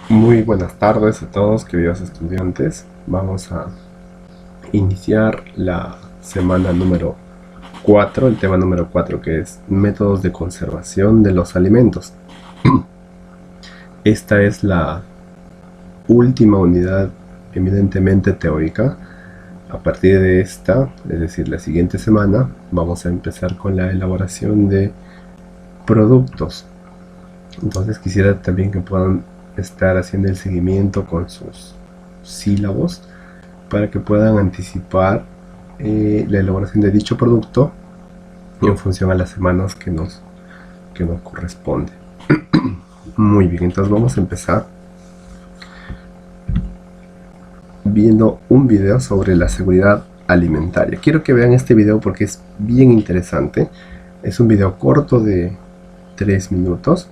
Muy buenas tardes a todos, queridos estudiantes. Vamos a iniciar la semana número 4, el tema número 4, que es métodos de conservación de los alimentos. Esta es la última unidad eminentemente teórica. A partir de esta, es decir, la siguiente semana, vamos a empezar con la elaboración de productos. Entonces quisiera también que puedan estar haciendo el seguimiento con sus sílabos para que puedan anticipar la elaboración de dicho producto en función a las semanas que nos corresponde. Muy bien, entonces vamos a empezar viendo un video sobre la seguridad alimentaria. Quiero que vean este video porque es bien interesante. Es un video corto de 3 minutos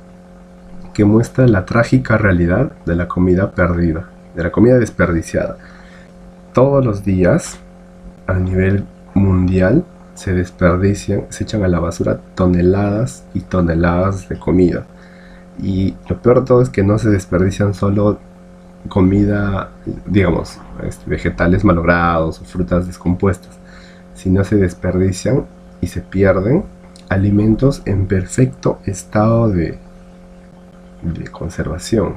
que muestra la trágica realidad de la comida perdida, de la comida desperdiciada. Todos los días a nivel mundial se desperdician, se echan a la basura toneladas y toneladas de comida. Y lo peor de todo es que no se desperdician solo comida, digamos, vegetales malogrados o frutas descompuestas, sino se desperdician y se pierden alimentos en perfecto estado de conservación.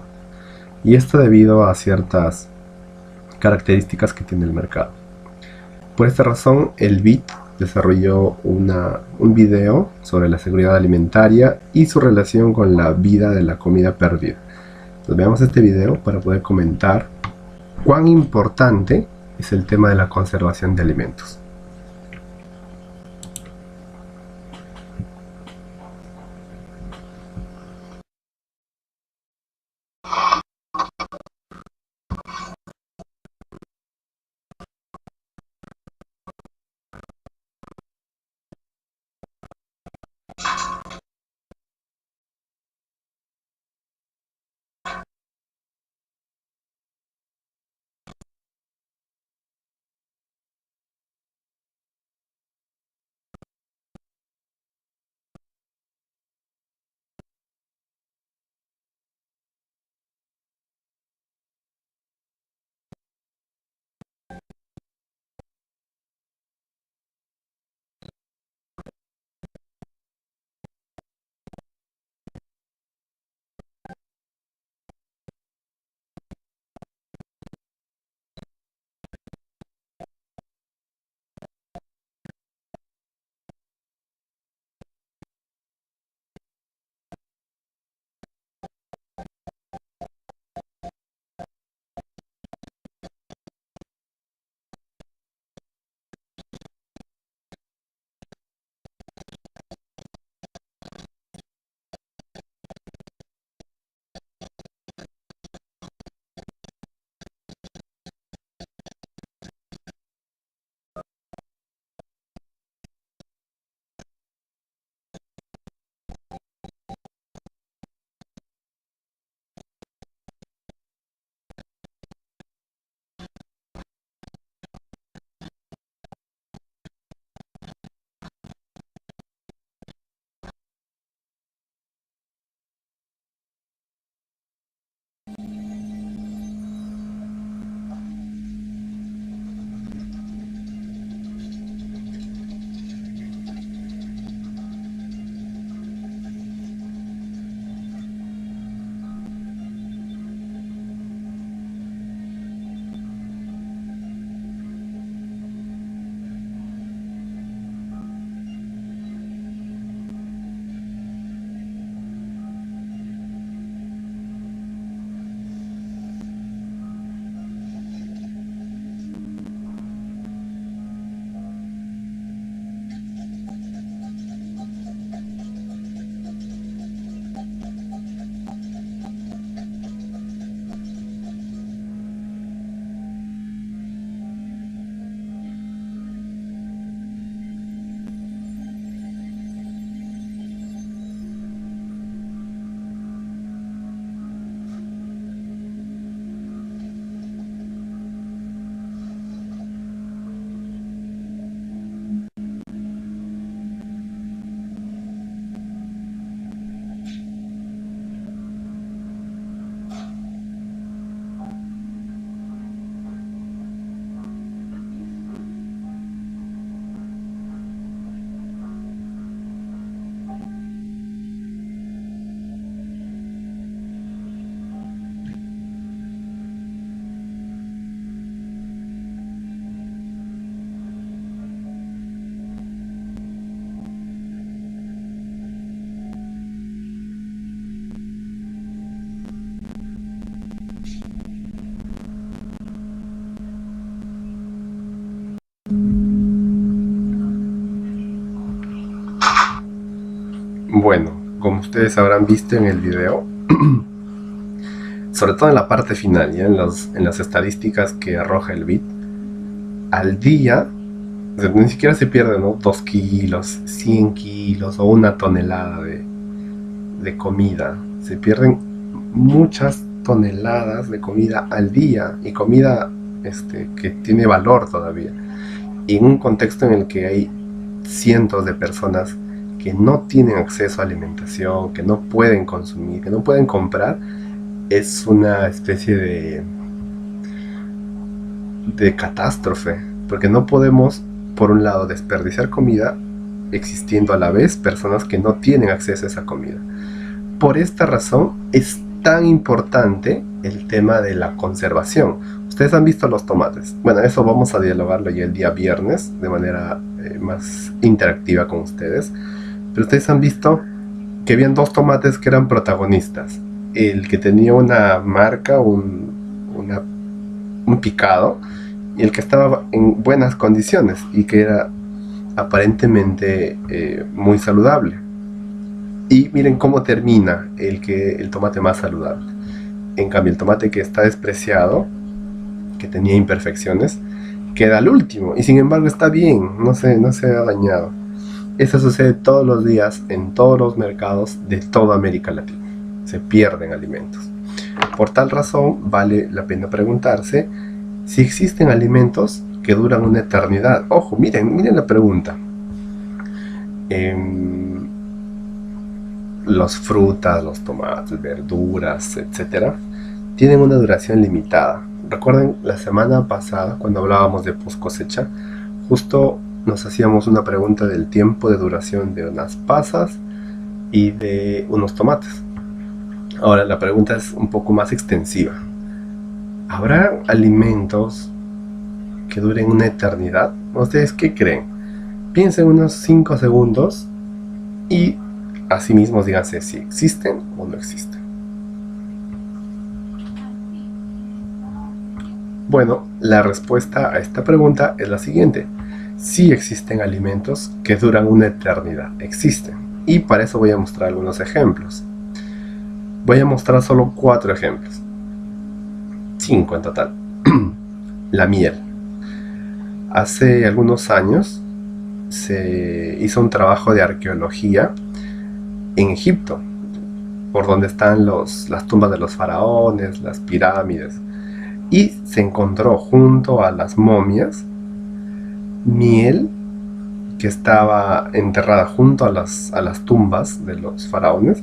Y esto debido a ciertas características que tiene el mercado. Por esta razón, el BIT desarrolló un video sobre la seguridad alimentaria y su relación con la vida de la comida perdida. Entonces, veamos este video para poder comentar cuán importante es el tema de la conservación de alimentos. Bueno, como ustedes habrán visto en el video, sobre todo en la parte final, ya en las estadísticas que arroja el BID, al día, o sea, ni siquiera se pierden, ¿no? 2 kilos, 100 kilos o una tonelada de comida. Se pierden muchas toneladas de comida al día, y comida que tiene valor todavía. Y en un contexto en el que hay cientos de personas que no tienen acceso a alimentación, que no pueden consumir, que no pueden comprar, es una especie de catástrofe, porque no podemos, por un lado, desperdiciar comida existiendo a la vez personas que no tienen acceso a esa comida. Por esta razón es tan importante el tema de la conservación. Ustedes han visto los tomates. Bueno, eso vamos a dialogarlo ya el día viernes de manera más interactiva con ustedes. Pero ustedes han visto que habían 2 tomates que eran protagonistas. El que tenía una marca, un picado, y el que estaba en buenas condiciones y que era aparentemente muy saludable. Y miren cómo termina el tomate más saludable. En cambio, el tomate que está despreciado, que tenía imperfecciones, queda al último, y sin embargo está bien, no se ha dañado. Eso sucede todos los días en todos los mercados de toda América Latina. Se pierden alimentos. Por tal razón, vale la pena preguntarse si existen alimentos que duran una eternidad. Ojo, miren la pregunta. Las frutas, los tomates, verduras, etcétera, tienen una duración limitada. Recuerden la semana pasada, cuando hablábamos de post cosecha, justo nos hacíamos una pregunta del tiempo de duración de unas pasas y de unos tomates. Ahora la pregunta es un poco más extensiva. ¿Habrá alimentos que duren una eternidad? ¿Ustedes qué creen? Piensen unos 5 segundos y así mismos díganse si existen o no existen. Bueno, la respuesta a esta pregunta es la siguiente. Sí existen alimentos que duran una eternidad, existen. Y para eso voy a mostrar algunos ejemplos. Voy a mostrar solo 4 ejemplos. 5 en total. La miel. Hace algunos años se hizo un trabajo de arqueología en Egipto, por donde están las tumbas de los faraones, las pirámides, y se encontró junto a las momias miel que estaba enterrada junto a las tumbas de los faraones,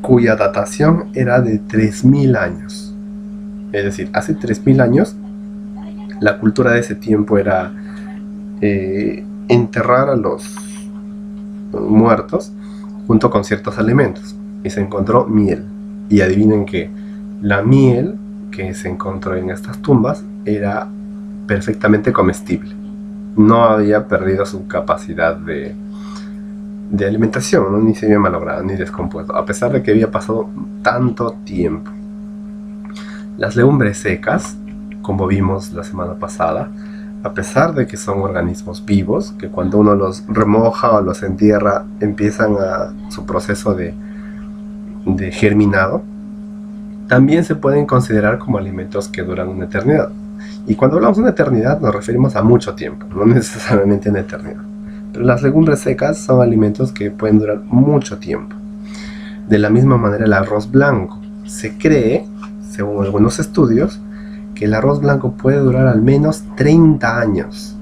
cuya datación era de 3000 años. Es decir, hace 3000 años la cultura de ese tiempo era enterrar a los muertos junto con ciertos alimentos, y se encontró miel. Y adivinen que la miel que se encontró en estas tumbas era perfectamente comestible. No había perdido su capacidad de alimentación, ¿no? Ni se había malogrado ni descompuesto, a pesar de que había pasado tanto tiempo. Las legumbres secas, como vimos la semana pasada, a pesar de que son organismos vivos, que cuando uno los remoja o los entierra empiezan su proceso de germinado, también se pueden considerar como alimentos que duran una eternidad. Y cuando hablamos de una eternidad nos referimos a mucho tiempo, no necesariamente una eternidad. Pero las legumbres secas son alimentos que pueden durar mucho tiempo. De la misma manera el arroz blanco. Se cree, según algunos estudios, que el arroz blanco puede durar al menos 30 años.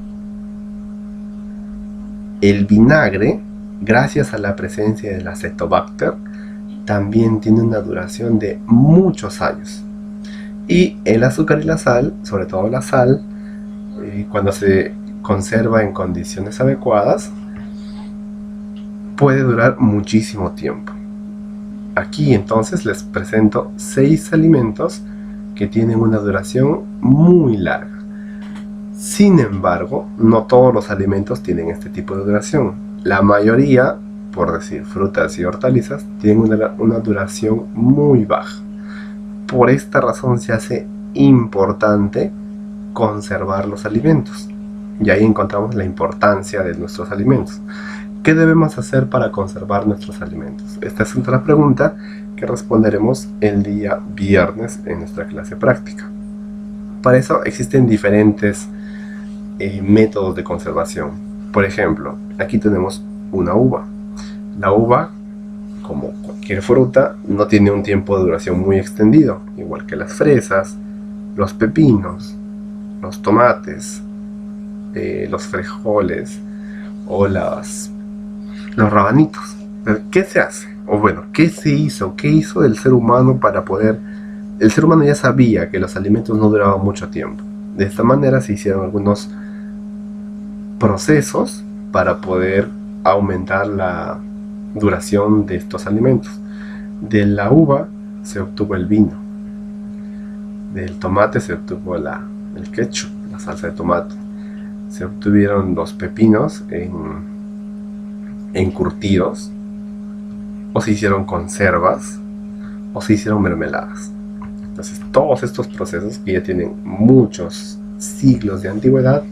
El vinagre, gracias a la presencia del Acetobacter, también tiene una duración de muchos años. Y el azúcar y la sal, sobre todo la sal, cuando se conserva en condiciones adecuadas, puede durar muchísimo tiempo. Aquí entonces les presento 6 alimentos que tienen una duración muy larga. Sin embargo, no todos los alimentos tienen este tipo de duración. La mayoría, por decir frutas y hortalizas, tienen una duración muy baja. Por esta razón se hace importante conservar los alimentos. Y ahí encontramos la importancia de nuestros alimentos. ¿Qué debemos hacer para conservar nuestros alimentos? Esta es otra pregunta que responderemos el día viernes en nuestra clase práctica. Para eso existen diferentes métodos de conservación. Por ejemplo, aquí tenemos una uva. La uva, como cualquier fruta, no tiene un tiempo de duración muy extendido, igual que las fresas, los pepinos, los tomates, los frijoles o los rabanitos. ¿Qué se hace? O bueno, ¿qué se hizo? ¿Qué hizo el ser humano para poder... El ser humano ya sabía que los alimentos no duraban mucho tiempo. De esta manera se hicieron algunos procesos para poder aumentar la duración de estos alimentos. De la uva se obtuvo el vino. Del tomate se obtuvo el ketchup, la salsa de tomate. Se obtuvieron los pepinos encurtidos, o se hicieron conservas, o se hicieron mermeladas. Entonces todos estos procesos, que ya tienen muchos siglos de antigüedad,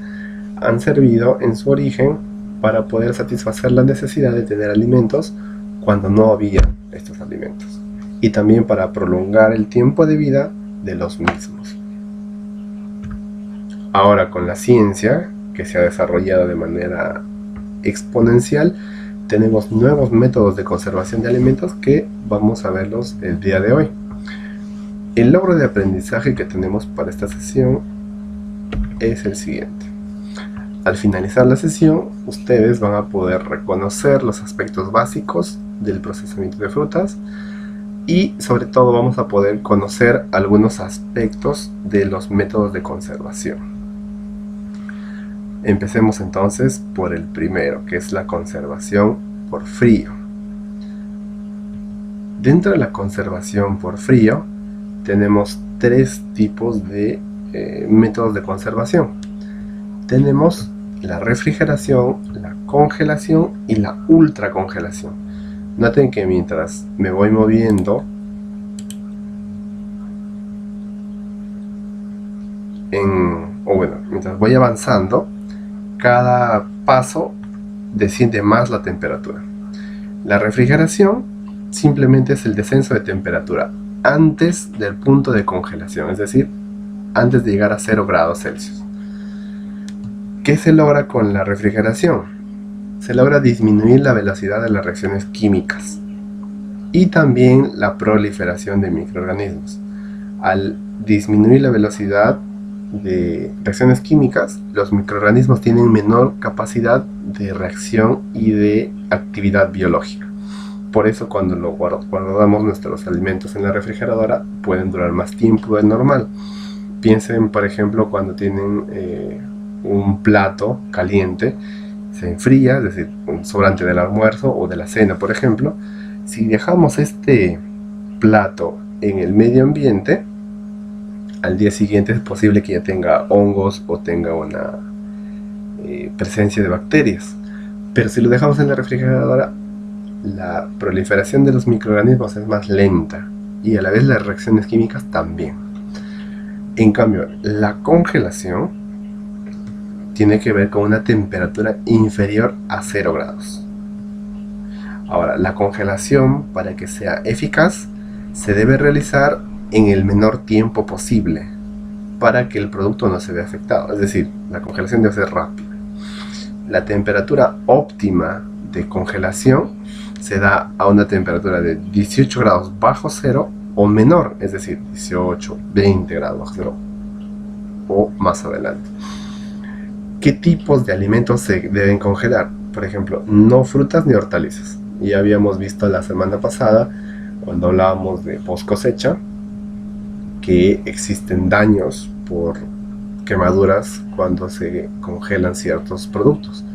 han servido en su origen para poder satisfacer la necesidad de tener alimentos cuando no había estos alimentos, y también para prolongar el tiempo de vida de los mismos. Ahora, con la ciencia, que se ha desarrollado de manera exponencial, tenemos nuevos métodos de conservación de alimentos que vamos a verlos el día de hoy. El logro de aprendizaje que tenemos para esta sesión es el siguiente. Al finalizar la sesión, ustedes van a poder reconocer los aspectos básicos del procesamiento de frutas, y sobre todo vamos a poder conocer algunos aspectos de los métodos de conservación. Empecemos entonces por el primero, que es la conservación por frío. Dentro de la conservación por frío tenemos tres tipos de métodos de conservación. Tenemos la refrigeración, la congelación y la ultracongelación. Noten que mientras me voy moviendo mientras voy avanzando, cada paso desciende más la temperatura. La refrigeración simplemente es el descenso de temperatura antes del punto de congelación, es decir, antes de llegar a 0 grados Celsius. ¿Qué se logra con la refrigeración? Se logra disminuir la velocidad de las reacciones químicas y también la proliferación de microorganismos. Al disminuir la velocidad de reacciones químicas, los microorganismos tienen menor capacidad de reacción y de actividad biológica. Por eso cuando guardamos nuestros alimentos en la refrigeradora pueden durar más tiempo del normal. Piensen, por ejemplo, cuando tienen un plato caliente, se enfría, es decir, un sobrante del almuerzo o de la cena, por ejemplo. Si dejamos este plato en el medio ambiente, al día siguiente es posible que ya tenga hongos o tenga una presencia de bacterias. Pero si lo dejamos en la refrigeradora, la proliferación de los microorganismos es más lenta y a la vez las reacciones químicas también. En cambio, la congelación tiene que ver con una temperatura inferior a 0 grados. Ahora, la congelación, para que sea eficaz, se debe realizar en el menor tiempo posible para que el producto no se vea afectado. Es decir, la congelación debe ser rápida. La temperatura óptima de congelación se da a una temperatura de 18 grados bajo cero o menor, es decir, 18, 20 grados bajo cero o más adelante. ¿Qué tipos de alimentos se deben congelar? Por ejemplo, no frutas ni hortalizas. Ya habíamos visto la semana pasada, cuando hablábamos de post cosecha, que existen daños por quemaduras cuando se congelan ciertos productos.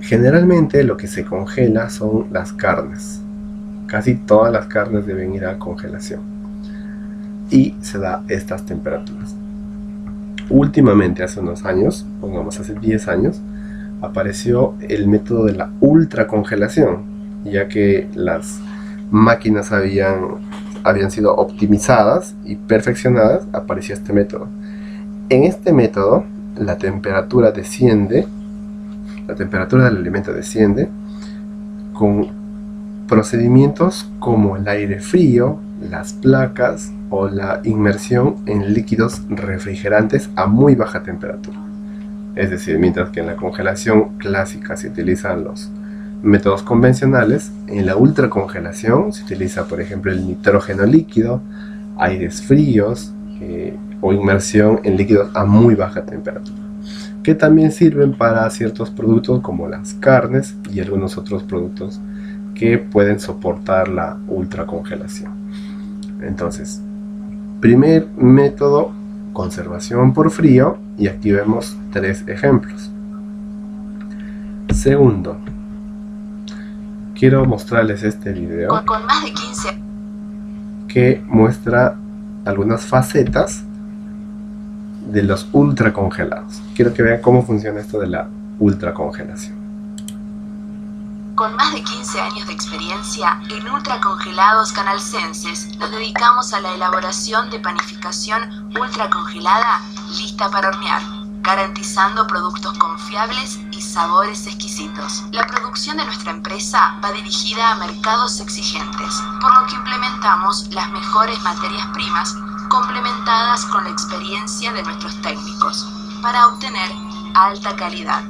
Generalmente lo que se congela son las carnes. Casi todas las carnes deben ir a congelación y se da estas temperaturas. Últimamente, hace unos años, pongamos hace 10 años, apareció el método de la ultracongelación, ya que las máquinas habían sido optimizadas y perfeccionadas. Apareció este método. En este método la temperatura desciende, la temperatura del alimento desciende con procedimientos como el aire frío, las placas o la inmersión en líquidos refrigerantes a muy baja temperatura. Es decir, mientras que en la congelación clásica se utilizan los métodos convencionales, en la ultracongelación se utiliza, por ejemplo, el nitrógeno líquido, aires fríos o inmersión en líquidos a muy baja temperatura, que también sirven para ciertos productos como las carnes y algunos otros productos que pueden soportar la ultracongelación. Entonces, primer método, conservación por frío, y aquí vemos 3 ejemplos. Segundo, quiero mostrarles este video con más de 15 que muestra algunas facetas de los ultracongelados. Quiero que vean cómo funciona esto de la ultracongelación. Con más de 15 años de experiencia en ultracongelados canalcenses, nos dedicamos a la elaboración de panificación ultracongelada lista para hornear, garantizando productos confiables y sabores exquisitos. La producción de nuestra empresa va dirigida a mercados exigentes, por lo que implementamos las mejores materias primas complementadas con la experiencia de nuestros técnicos para obtener alta calidad.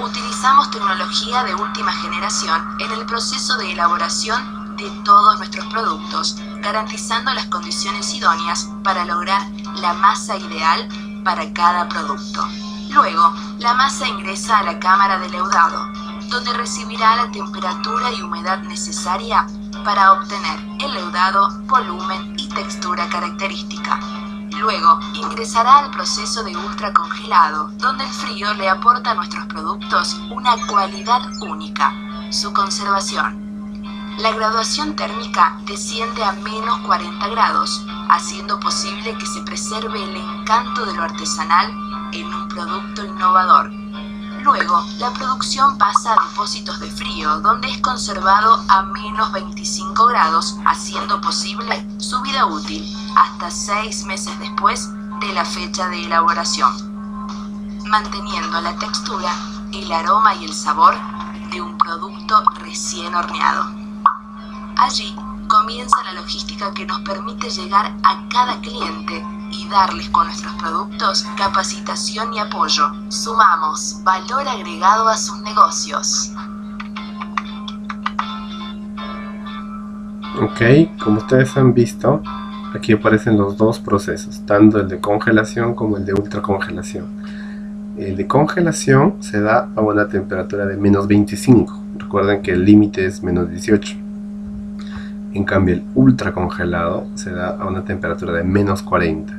Utilizamos tecnología de última generación en el proceso de elaboración de todos nuestros productos, garantizando las condiciones idóneas para lograr la masa ideal para cada producto. Luego, la masa ingresa a la cámara de leudado, donde recibirá la temperatura y humedad necesaria para obtener el leudado, volumen y textura característica. Luego, ingresará al proceso de ultracongelado, donde el frío le aporta a nuestros productos una cualidad única, su conservación. La graduación térmica desciende a menos 40 grados, haciendo posible que se preserve el encanto de lo artesanal en un producto innovador. Luego, la producción pasa a depósitos de frío, donde es conservado a menos 25 grados, haciendo posible su vida útil hasta 6 meses después de la fecha de elaboración, manteniendo la textura, el aroma y el sabor de un producto recién horneado. Allí comienza la logística que nos permite llegar a cada cliente y darles con nuestros productos capacitación y apoyo. Sumamos valor agregado a sus negocios. Ok, como ustedes han visto, aquí aparecen los dos procesos, tanto el de congelación como el de ultracongelación. El de congelación se da a una temperatura de menos 25. Recuerden que el límite es menos 18. En cambio, el ultracongelado se da a una temperatura de menos 40.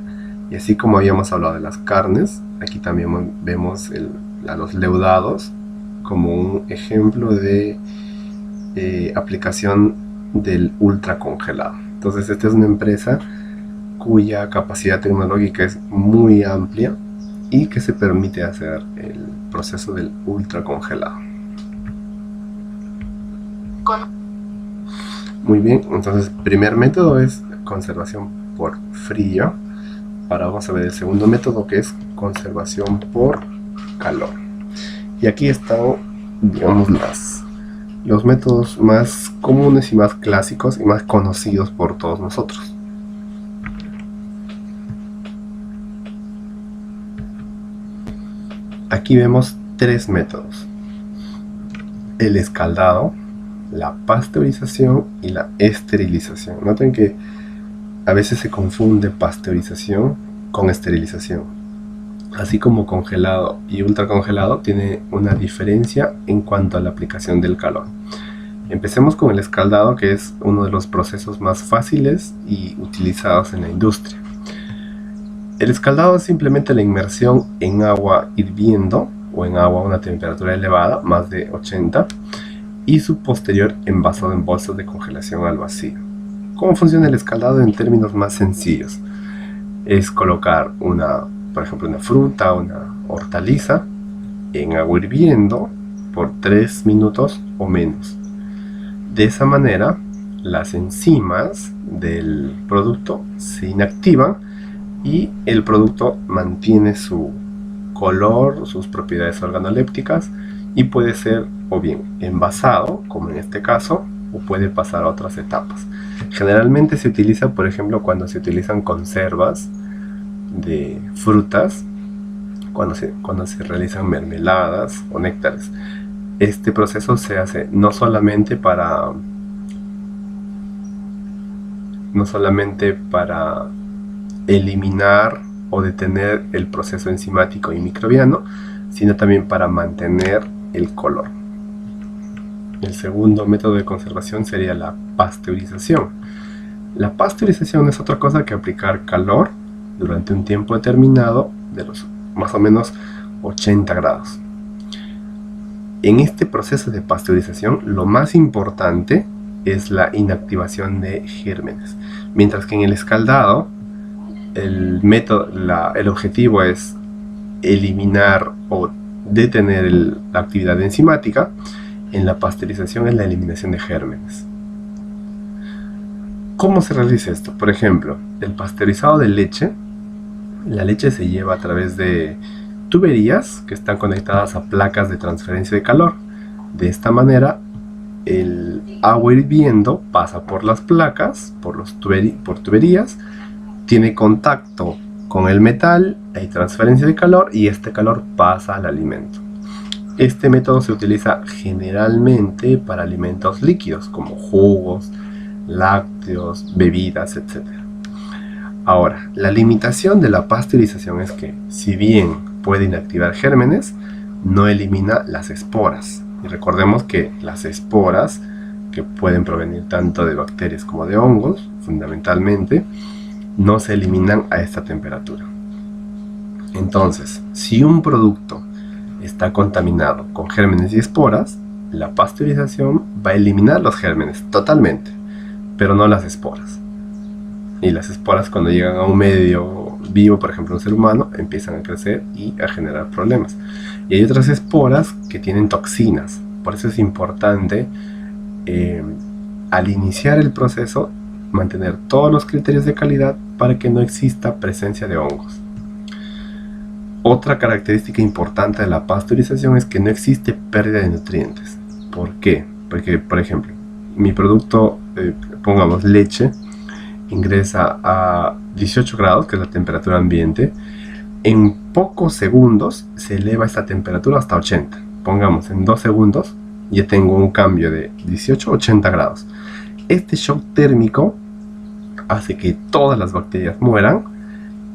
Y así como habíamos hablado de las carnes, aquí también vemos a los leudados como un ejemplo de aplicación del ultracongelado. Entonces, esta es una empresa cuya capacidad tecnológica es muy amplia y que se permite hacer el proceso del ultracongelado. Muy bien, entonces el primer método es conservación por frío. Ahora vamos a ver el segundo método, que es conservación por calor. Y aquí están, digamos, los métodos más comunes y más clásicos y más conocidos por todos nosotros. Aquí vemos 3 métodos: el escaldado, la pasteurización y la esterilización. Noten que a veces se confunde pasteurización con esterilización. Así como congelado y ultracongelado tiene una diferencia en cuanto a la aplicación del calor. Empecemos con el escaldado, que es uno de los procesos más fáciles y utilizados en la industria. El escaldado es simplemente la inmersión en agua hirviendo o en agua a una temperatura elevada, más de 80, y su posterior envasado en bolsas de congelación al vacío. ¿Cómo funciona el escaldado en términos más sencillos? Es colocar por ejemplo, una fruta, una hortaliza en agua hirviendo por 3 minutos o menos. De esa manera, las enzimas del producto se inactivan y el producto mantiene su color, sus propiedades organolépticas y puede ser o bien envasado, como en este caso, o puede pasar a otras etapas. Generalmente se utiliza, por ejemplo, cuando se utilizan conservas de frutas, cuando se realizan mermeladas o néctares. Este proceso se hace no solamente para eliminar o detener el proceso enzimático y microbiano, sino también para mantener el color. El segundo método de conservación sería la pasteurización. La pasteurización no es otra cosa que aplicar calor durante un tiempo determinado de los más o menos 80 grados. En este proceso de pasteurización, lo más importante es la inactivación de gérmenes, mientras que en el escaldado el objetivo es eliminar o detener la actividad enzimática. En la pasteurización es la eliminación de gérmenes. ¿Cómo se realiza esto? Por ejemplo, el pasteurizado de leche, la leche se lleva a través de tuberías que están conectadas a placas de transferencia de calor. De esta manera, el agua hirviendo pasa por las placas, por tuberías, tiene contacto con el metal, hay transferencia de calor y este calor pasa al alimento. Este método se utiliza generalmente para alimentos líquidos como jugos, lácteos, bebidas, etc. Ahora, la limitación de la pasteurización es que, si bien puede inactivar gérmenes, no elimina las esporas. Y recordemos que las esporas, que pueden provenir tanto de bacterias como de hongos, fundamentalmente, no se eliminan a esta temperatura. Entonces, si un producto está contaminado con gérmenes y esporas, la pasteurización va a eliminar los gérmenes totalmente, pero no las esporas. Y las esporas, cuando llegan a un medio vivo, por ejemplo un ser humano, empiezan a crecer y a generar problemas. Y hay otras esporas que tienen toxinas. Por eso es importante al iniciar el proceso mantener todos los criterios de calidad para que no exista presencia de hongos. Otra característica importante de la pasteurización es que no existe pérdida de nutrientes. ¿Por qué? Porque, por ejemplo, mi producto, pongamos leche, ingresa a 18 grados, que es la temperatura ambiente. En pocos segundos se eleva esta temperatura hasta 80. Pongamos, en 2 segundos ya tengo un cambio de 18 a 80 grados. Este shock térmico hace que todas las bacterias mueran,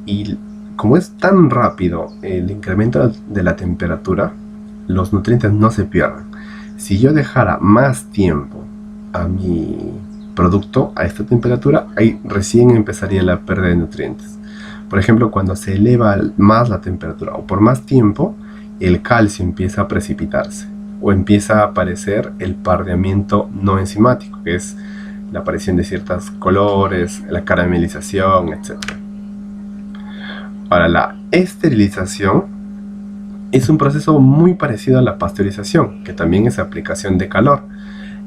y como es tan rápido el incremento de la temperatura, los nutrientes no se pierden. Si yo dejara más tiempo a mi producto a esta temperatura, ahí recién empezaría la pérdida de nutrientes. Por ejemplo, cuando se eleva más la temperatura o por más tiempo, el calcio empieza a precipitarse o empieza a aparecer el pardeamiento no enzimático, que es la aparición de ciertos colores, la caramelización, etc. Ahora, la esterilización es un proceso muy parecido a la pasteurización, que también es aplicación de calor.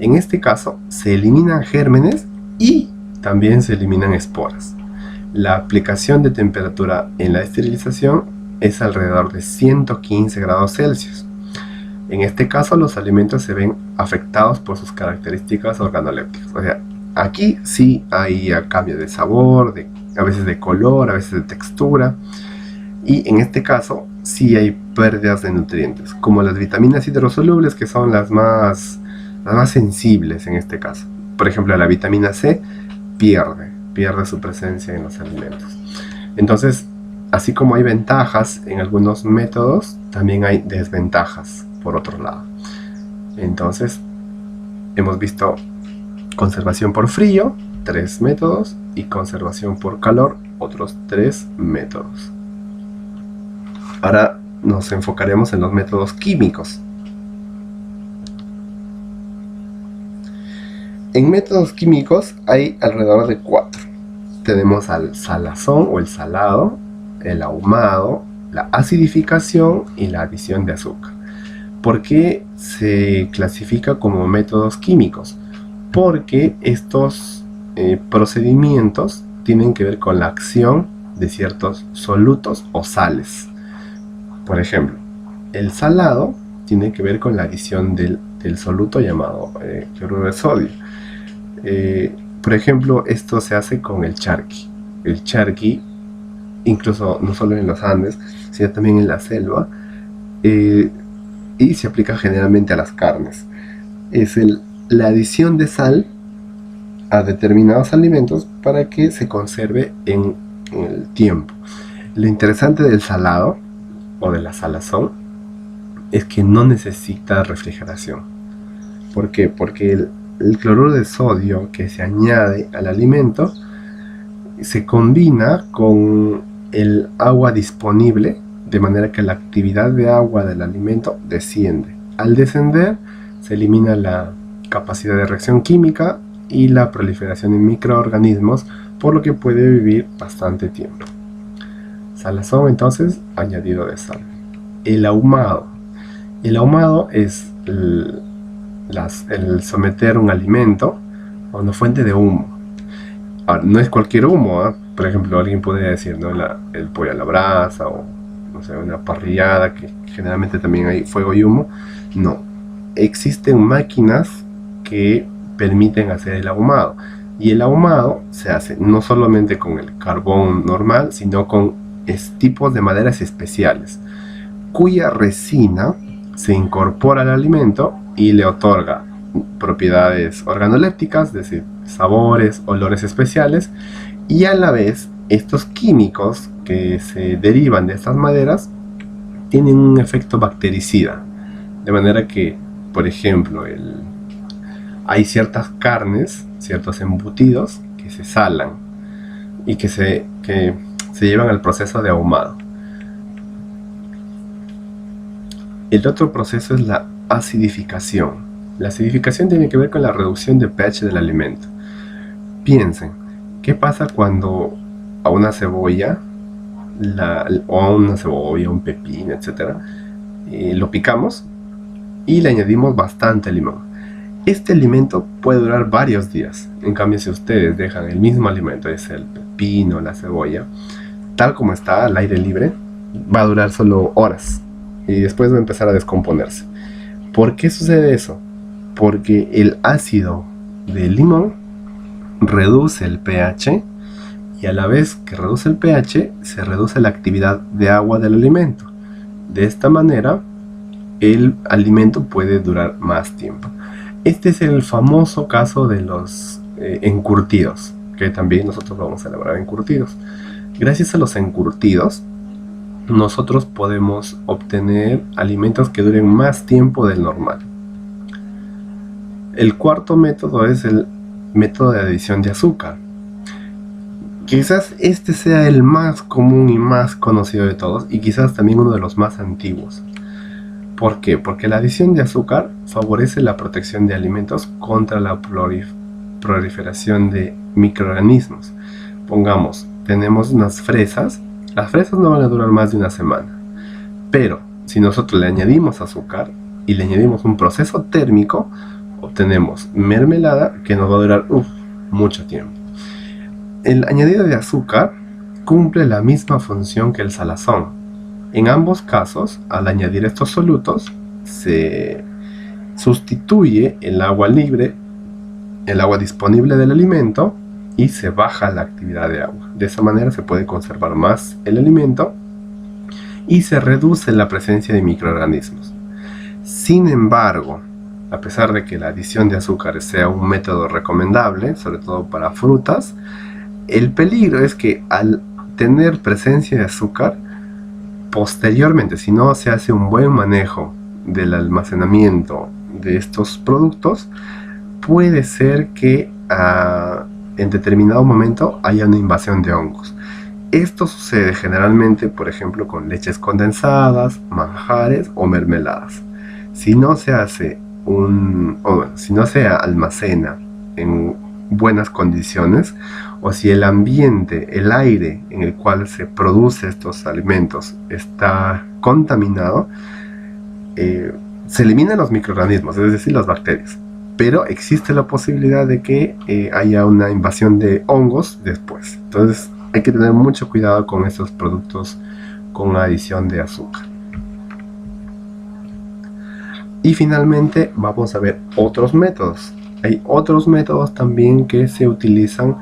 En este caso, se eliminan gérmenes y también se eliminan esporas. La aplicación de temperatura en la esterilización es alrededor de 115 grados Celsius. En este caso, los alimentos se ven afectados por sus características organolépticas. O sea, aquí sí hay cambio de sabor, a veces de color, a veces de textura. Y en este caso, sí hay pérdidas de nutrientes, como las vitaminas hidrosolubles, que son las más sensibles en este caso. Por ejemplo, la vitamina C pierde su presencia en los alimentos. Entonces, así como hay ventajas en algunos métodos, también hay desventajas por otro lado. Entonces, hemos visto conservación por frío, 3 métodos, y conservación por calor, otros 3 métodos. Ahora nos enfocaremos en los métodos químicos. En métodos químicos hay alrededor de 4. Tenemos al salazón o el salado, el ahumado, la acidificación y la adición de azúcar. ¿Por qué se clasifica como métodos químicos? Porque estos procedimientos tienen que ver con la acción de ciertos solutos o sales. Por ejemplo, el salado tiene que ver con la adición del el soluto llamado cloruro de sodio. Por ejemplo, esto se hace con el charqui. El charqui, incluso no solo en los Andes, sino también en la selva, y se aplica generalmente a las carnes. Es la adición de sal a determinados alimentos para que se conserve en el tiempo. Lo interesante del salado o de la salazón es que no necesita refrigeración. ¿Por qué? Porque el cloruro de sodio que se añade al alimento se combina con el agua disponible, de manera que la actividad de agua del alimento desciende. Al descender, se elimina la capacidad de reacción química y la proliferación de microorganismos, por lo que puede vivir bastante tiempo. Salazón, entonces, añadido de sal. El ahumado. El ahumado es el someter un alimento a una fuente de humo. Ahora, no es cualquier humo, ¿eh? Por ejemplo, alguien podría decir, ¿no? El pollo a la brasa, o no sé, una parrillada, que generalmente también hay fuego y humo. No, existen máquinas que permiten hacer el ahumado, y el ahumado se hace no solamente con el carbón normal, sino con tipos de maderas especiales, cuya resina se incorpora al alimento y le otorga propiedades organolépticas, es decir, sabores, olores especiales, y a la vez estos químicos que se derivan de estas maderas tienen un efecto bactericida, de manera que, por ejemplo, hay ciertas carnes, ciertos embutidos que se salan y que se llevan al proceso de ahumado. El otro proceso es la acidificación. La acidificación tiene que ver con la reducción de pH del alimento. Piensen, ¿qué pasa cuando a una cebolla, un pepino, etcétera, lo picamos y le añadimos bastante limón? Este alimento puede durar varios días. En cambio, si ustedes dejan el mismo alimento, es el pepino, la cebolla, tal como está al aire libre, va a durar solo horas y después va a empezar a descomponerse. ¿Por qué sucede eso? Porque el ácido del limón reduce el pH, y a la vez que reduce el pH, se reduce la actividad de agua del alimento. De esta manera, el alimento puede durar más tiempo. Este es el famoso caso de los encurtidos, que también nosotros vamos a elaborar encurtidos. Gracias a los encurtidos, nosotros podemos obtener alimentos que duren más tiempo del normal. El cuarto método es el método de adición de azúcar. Quizás este sea el más común y más conocido de todos, y quizás también uno de los más antiguos. ¿Por qué? Porque la adición de azúcar favorece la protección de alimentos contra la proliferación de microorganismos. Pongamos, tenemos unas fresas. Las fresas no van a durar más de una semana, pero si nosotros le añadimos azúcar y le añadimos un proceso térmico, obtenemos mermelada que nos va a durar mucho tiempo. El añadido de azúcar cumple la misma función que el salazón. En ambos casos, al añadir estos solutos, se sustituye el agua libre, el agua disponible del alimento, y se baja la actividad de agua. De esa manera se puede conservar más el alimento y se reduce la presencia de microorganismos. Sin embargo, a pesar de que la adición de azúcar sea un método recomendable, sobre todo para frutas, el peligro es que al tener presencia de azúcar, posteriormente, si no se hace un buen manejo del almacenamiento de estos productos, puede ser que en determinado momento haya una invasión de hongos. Esto sucede generalmente, por ejemplo, con leches condensadas, manjares o mermeladas. Si no se hace si no se almacena en buenas condiciones, o si el ambiente, el aire en el cual se producen estos alimentos está contaminado, se eliminan los microorganismos, es decir, las bacterias, pero existe la posibilidad de que haya una invasión de hongos después. Entonces hay que tener mucho cuidado con estos productos con adición de azúcar. Y finalmente vamos a ver otros métodos. Hay otros métodos también que se utilizan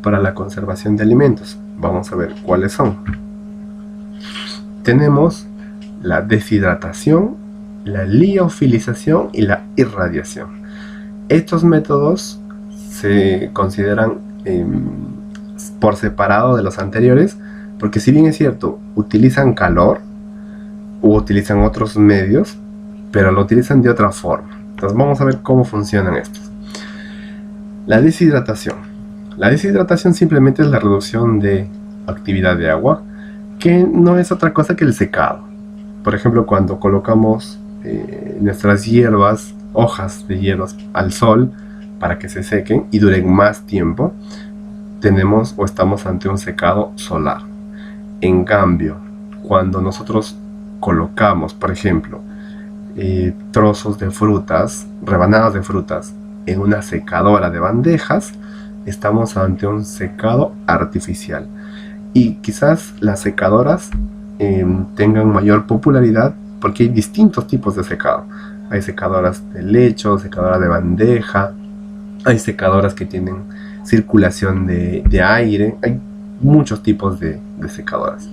para la conservación de alimentos. Vamos a ver cuáles son. Tenemos la deshidratación, la liofilización y la irradiación. Estos métodos se consideran por separado de los anteriores, porque si bien es cierto, utilizan calor u utilizan otros medios, pero lo utilizan de otra forma. Entonces vamos a ver cómo funcionan estos. La deshidratación. La deshidratación simplemente es la reducción de actividad de agua, que no es otra cosa que el secado. Por ejemplo, cuando colocamos nuestras hierbas, hojas de hierbas al sol para que se sequen y duren más tiempo, tenemos o estamos ante un secado solar. En cambio, cuando nosotros colocamos, por ejemplo, trozos de frutas, rebanadas de frutas, en una secadora de bandejas, estamos ante un secado artificial. Y quizás las secadoras tengan mayor popularidad porque hay distintos tipos de secado. Hay secadoras de lecho, secadoras de bandeja, hay secadoras que tienen circulación de aire, hay muchos tipos de secadoras.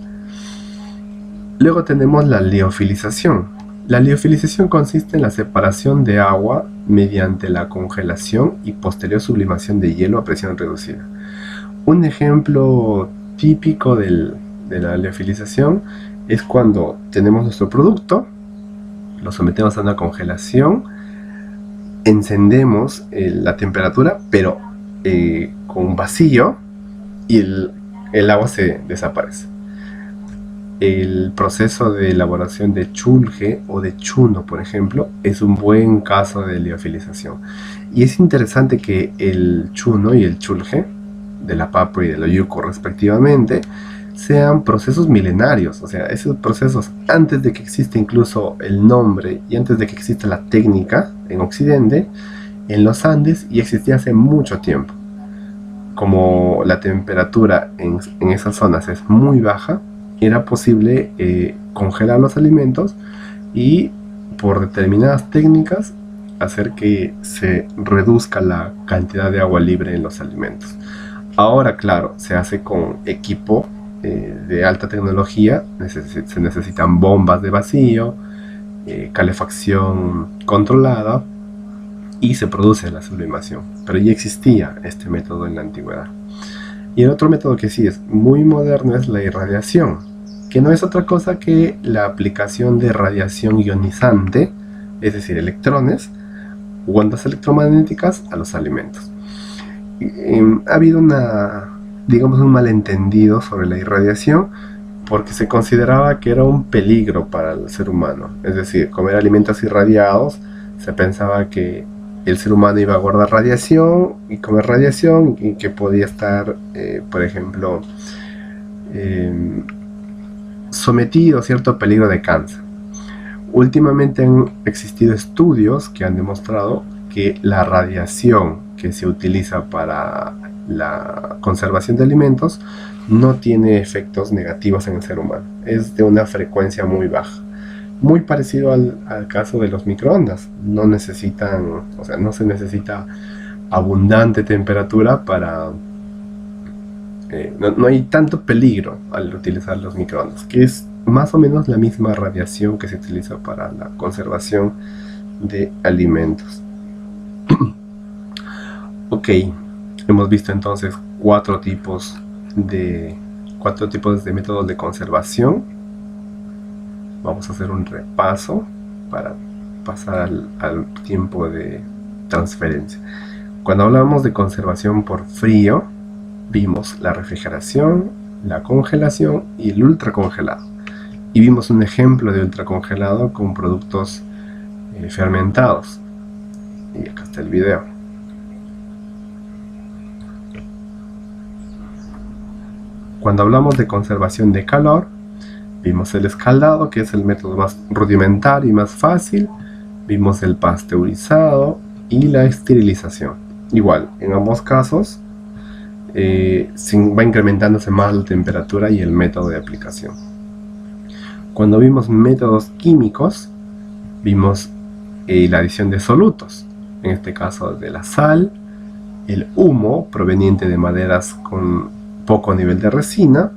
Luego tenemos la liofilización. La liofilización consiste en la separación de agua mediante la congelación y posterior sublimación de hielo a presión reducida. Un ejemplo típico de la liofilización es cuando tenemos nuestro producto, lo sometemos a una congelación, encendemos la temperatura, pero con vacío, y el agua se desaparece. El proceso de elaboración de chulge o de chuno, por ejemplo, es un buen caso de liofilización. Y es interesante que el chuno y el chulge, de la papa y del oyuco respectivamente, sean procesos milenarios. O sea, esos procesos, antes de que exista incluso el nombre y antes de que exista la técnica en Occidente, en los Andes ya existía hace mucho tiempo. Como la temperatura en esas zonas es muy baja, era posible congelar los alimentos y por determinadas técnicas hacer que se reduzca la cantidad de agua libre en los alimentos. Ahora, claro, se hace con equipo de alta tecnología, se necesitan bombas de vacío, calefacción controlada y se produce la sublimación. Pero ya existía este método en la antigüedad. Y el otro método que sí es muy moderno es la irradiación, que no es otra cosa que la aplicación de radiación ionizante, es decir, electrones u ondas electromagnéticas a los alimentos. Ha habido un malentendido sobre la irradiación porque se consideraba que era un peligro para el ser humano. Es decir, comer alimentos irradiados, se pensaba que el ser humano iba a guardar radiación y comer radiación y que podía estar, por ejemplo, sometido a cierto peligro de cáncer. Últimamente han existido estudios que han demostrado que la radiación que se utiliza para la conservación de alimentos no tiene efectos negativos en el ser humano. Es de una frecuencia muy baja. Muy parecido al caso de los microondas. No se necesita abundante temperatura para... no hay tanto peligro al utilizar los microondas, que es más o menos la misma radiación que se utiliza para la conservación de alimentos. Ok, hemos visto entonces cuatro tipos de métodos de conservación. Vamos a hacer un repaso para pasar al tiempo de transferencia. Cuando hablamos de conservación por frío, vimos la refrigeración, la congelación y el ultracongelado. Y vimos un ejemplo de ultracongelado con productos fermentados. Y acá está el video. Cuando hablamos de conservación de calor, vimos el escaldado, que es el método más rudimentario y más fácil. Vimos el pasteurizado y la esterilización. Igual, en ambos casos va incrementándose más la temperatura y el método de aplicación. Cuando vimos métodos químicos, vimos y la adición de solutos, en este caso de la sal, el humo proveniente de maderas con poco nivel de resina,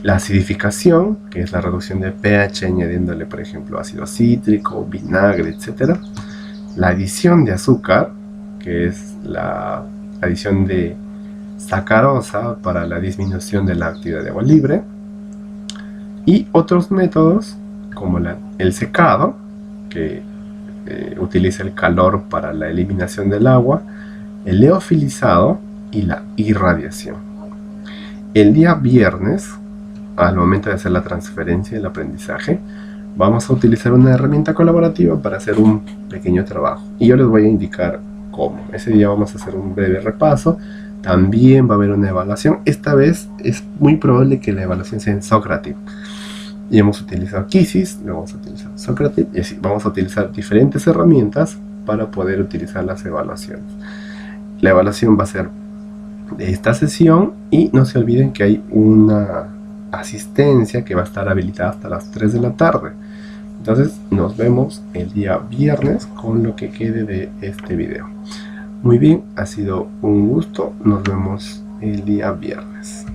la acidificación, que es la reducción de pH añadiéndole por ejemplo ácido cítrico, vinagre, etc. La adición de azúcar, que es la adición de sacarosa para la disminución de la actividad de agua libre, y otros métodos como el secado, que utiliza el calor para la eliminación del agua, el leofilizado y la irradiación. El día viernes, al momento de hacer la transferencia y el aprendizaje, vamos a utilizar una herramienta colaborativa para hacer un pequeño trabajo, y yo les voy a indicar cómo. Ese día vamos a hacer un breve repaso. También va a haber una evaluación. Esta vez es muy probable que la evaluación sea en Socrative. Y hemos utilizado Quizzes, luego vamos a utilizar Socrative, y así vamos a utilizar diferentes herramientas para poder utilizar las evaluaciones. La evaluación va a ser de esta sesión, y no se olviden que hay una asistencia que va a estar habilitada hasta las 3 de la tarde. Entonces nos vemos el día viernes con lo que quede de este video. Muy bien, ha sido un gusto. Nos vemos el día viernes.